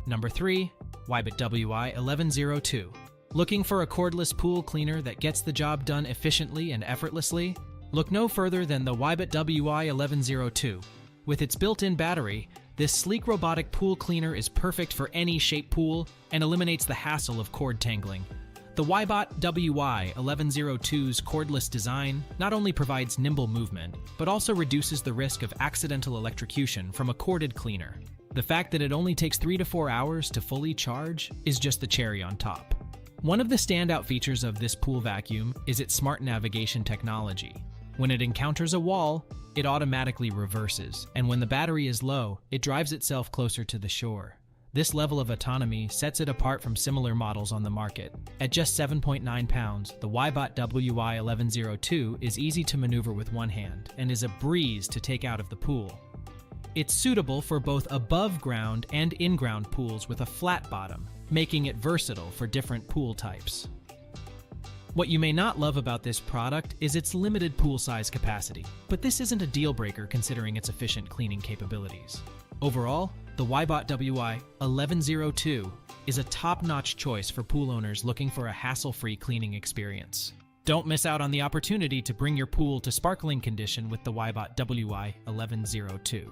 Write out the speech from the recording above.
Number 3. WYBOT WY1102. Looking for a cordless pool cleaner that gets the job done efficiently and effortlessly? Look no further than the WYBOT WY1102. With its built-in battery, this sleek robotic pool cleaner is perfect for any shape pool and eliminates the hassle of cord tangling. The WYBOT WY1102's cordless design not only provides nimble movement, but also reduces the risk of accidental electrocution from a corded cleaner. The fact that it only takes 3 to 4 hours to fully charge is just the cherry on top. One of the standout features of this pool vacuum is its smart navigation technology. When it encounters a wall, it automatically reverses, and when the battery is low, it drives itself closer to the shore. This level of autonomy sets it apart from similar models on the market. At just 7.9 pounds, the WYBOT WY1102 is easy to maneuver with one hand and is a breeze to take out of the pool. It's suitable for both above-ground and in-ground pools with a flat bottom, making it versatile for different pool types. What you may not love about this product is its limited pool size capacity, but this isn't a deal breaker considering its efficient cleaning capabilities. Overall, the WYBOT WY1102 is a top-notch choice for pool owners looking for a hassle-free cleaning experience. Don't miss out on the opportunity to bring your pool to sparkling condition with the WYBOT WY1102.